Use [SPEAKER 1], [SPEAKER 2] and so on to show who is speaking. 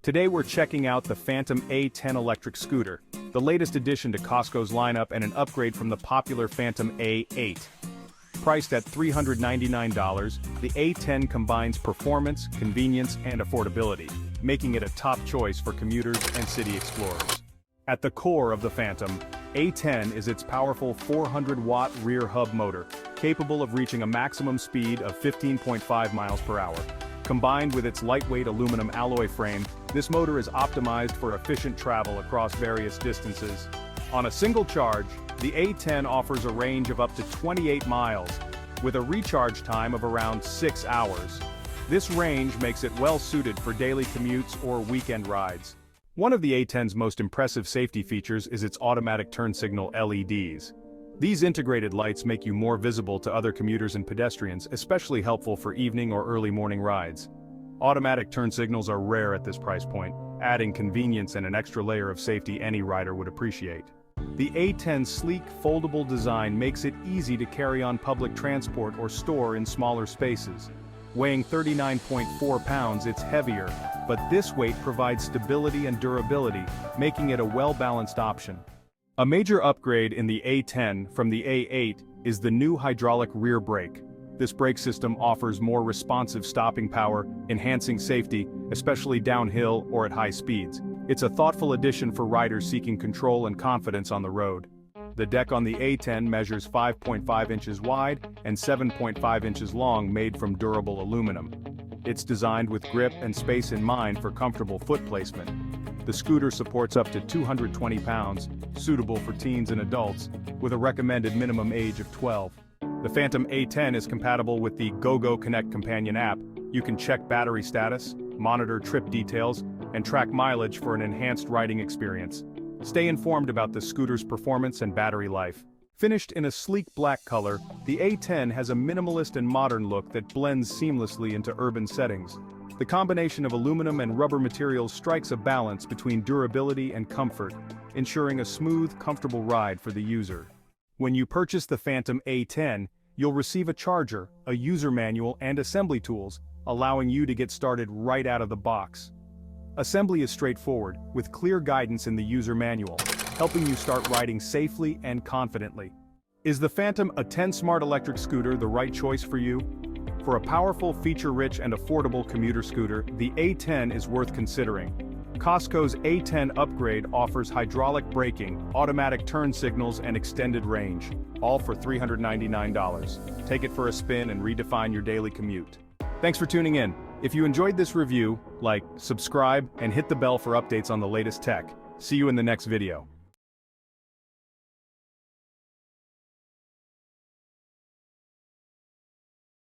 [SPEAKER 1] Today we're checking out the Phantom A10 electric scooter, the latest addition to Costco's lineup and an upgrade from the popular Phantom A8. Priced at $399, the A10 combines performance, convenience, and affordability, making it a top choice for commuters and city explorers. At the core of the Phantom, A10 is its powerful 400-watt rear hub motor, capable of reaching a maximum speed of 15.5 miles per hour. Combined with its lightweight aluminum alloy frame, this motor is optimized for efficient travel across various distances. On a single charge, the A10 offers a range of up to 28 miles, with a recharge time of around 6 hours. This range makes it well-suited for daily commutes or weekend rides. One of the A10's most impressive safety features is its automatic turn signal LEDs. These integrated lights make you more visible to other commuters and pedestrians, especially helpful for evening or early morning rides. Automatic turn signals are rare at this price point, adding convenience and an extra layer of safety any rider would appreciate. The A10's sleek, foldable design makes it easy to carry on public transport or store in smaller spaces. Weighing 39.4 pounds, it's heavier, but this weight provides stability and durability, making it a well-balanced option. A major upgrade in the A10 from the A8 is the new hydraulic rear brake. This brake system offers more responsive stopping power, enhancing safety, especially downhill or at high speeds. It's a thoughtful addition for riders seeking control and confidence on the road. The deck on the A10 measures 5.5 inches wide and 7.5 inches long, made from durable aluminum. It's designed with grip and space in mind for comfortable foot placement. The scooter supports up to 220 pounds, suitable for teens and adults, with a recommended minimum age of 12. The Phantom A10 is compatible with the GOGO Connect companion app. You can check battery status, monitor trip details, and track mileage for an enhanced riding experience. Stay informed about the scooter's performance and battery life. Finished in a sleek black color, the A10 has a minimalist and modern look that blends seamlessly into urban settings. The combination of aluminum and rubber materials strikes a balance between durability and comfort, ensuring a smooth, comfortable ride for the user. When you purchase the Phantom A10, you'll receive a charger, a user manual, and assembly tools, allowing you to get started right out of the box. Assembly is straightforward, with clear guidance in the user manual, helping you start riding safely and confidently. Is the Phantom A10 smart electric scooter the right choice for you? For a powerful, feature-rich, and affordable commuter scooter, the A10 is worth considering. Costco's A10 upgrade offers hydraulic braking, automatic turn signals, and extended range, all for $399. Take it for a spin and redefine your daily commute. Thanks for tuning in. If you enjoyed this review, like, subscribe, and hit the bell for updates on the latest tech. See you in the next video.